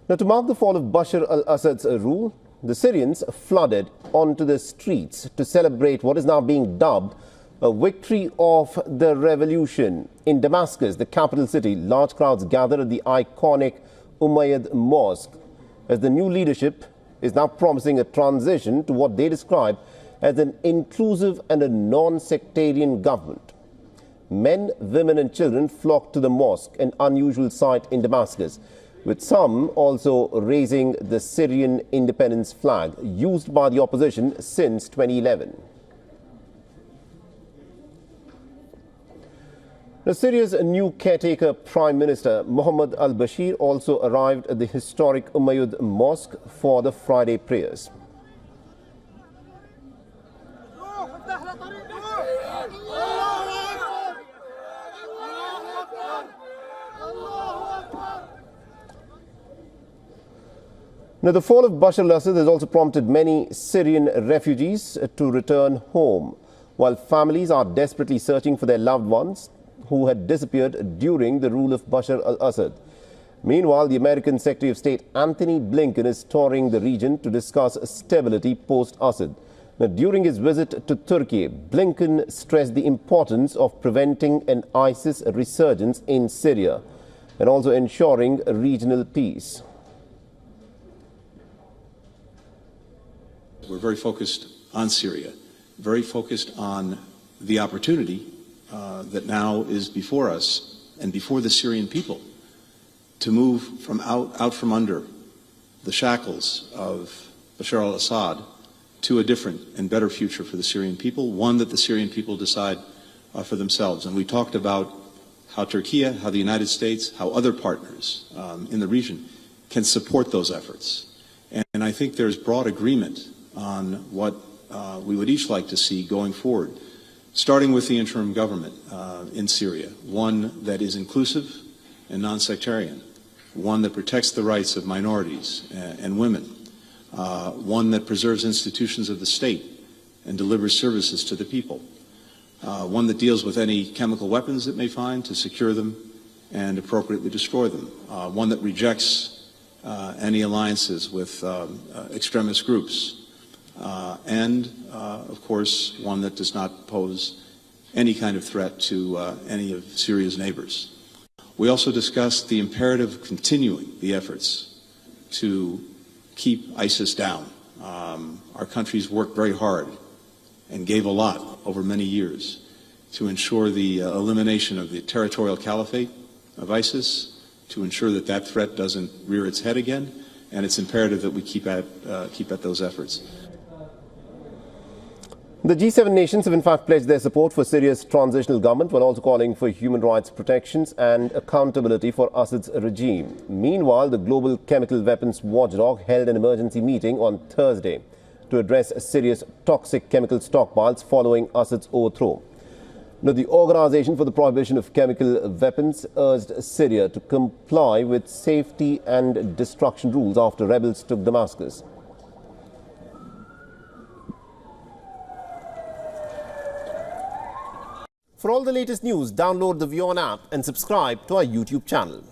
Now, to mark the fall of Bashar al-Assad's rule, the Syrians flooded onto the streets to celebrate what is now being dubbed a victory of the revolution. In Damascus, the capital city, large crowds gathered at the iconic Umayyad Mosque as the new leadership is now promising a transition to what they describe as an inclusive and a non-sectarian government. Men, women and children flocked to the mosque, an unusual sight in Damascus, with some also raising the Syrian independence flag used by the opposition since 2011. Now, Syria's new caretaker Prime Minister Mohammed al-Bashar also arrived at the historic Umayyad Mosque for the Friday prayers. Now, the fall of Bashar al-Assad has also prompted many Syrian refugees to return home, while families are desperately searching for their loved ones who had disappeared during the rule of Bashar al-Assad. Meanwhile, the American Secretary of State Anthony Blinken is touring the region to discuss stability post-Assad. Now, during his visit to Turkey, Blinken stressed the importance of preventing an ISIS resurgence in Syria and also ensuring regional peace. We're very focused on Syria, very focused on the opportunity that now is before us and before the Syrian people to move from out from under the shackles of Bashar al-Assad to a different and better future for the Syrian people, one that the Syrian people decide for themselves. And we talked about how Turkey, how the United States, how other partners in the region can support those efforts. And I think there's broad agreement on what we would each like to see going forward, starting with the interim government in Syria, one that is inclusive and non-sectarian, one that protects the rights of minorities and women, one that preserves institutions of the state and delivers services to the people, one that deals with any chemical weapons it may find to secure them and appropriately destroy them, one that rejects any alliances with extremist groups, and, of course, one that does not pose any kind of threat to any of Syria's neighbors. We also discussed the imperative of continuing the efforts to keep ISIS down. Our countries worked very hard and gave a lot over many years to ensure the elimination of the territorial caliphate of ISIS, to ensure that that threat doesn't rear its head again, and it's imperative that we keep at those efforts. The G7 nations have in fact pledged their support for Syria's transitional government, while also calling for human rights protections and accountability for Assad's regime. Meanwhile, the global chemical weapons watchdog held an emergency meeting on Thursday to address Syria's toxic chemical stockpiles following Assad's overthrow. Now, the Organization for the Prohibition of Chemical Weapons urged Syria to comply with safety and destruction rules after rebels took Damascus. For all the latest news, download the WION app and subscribe to our YouTube channel.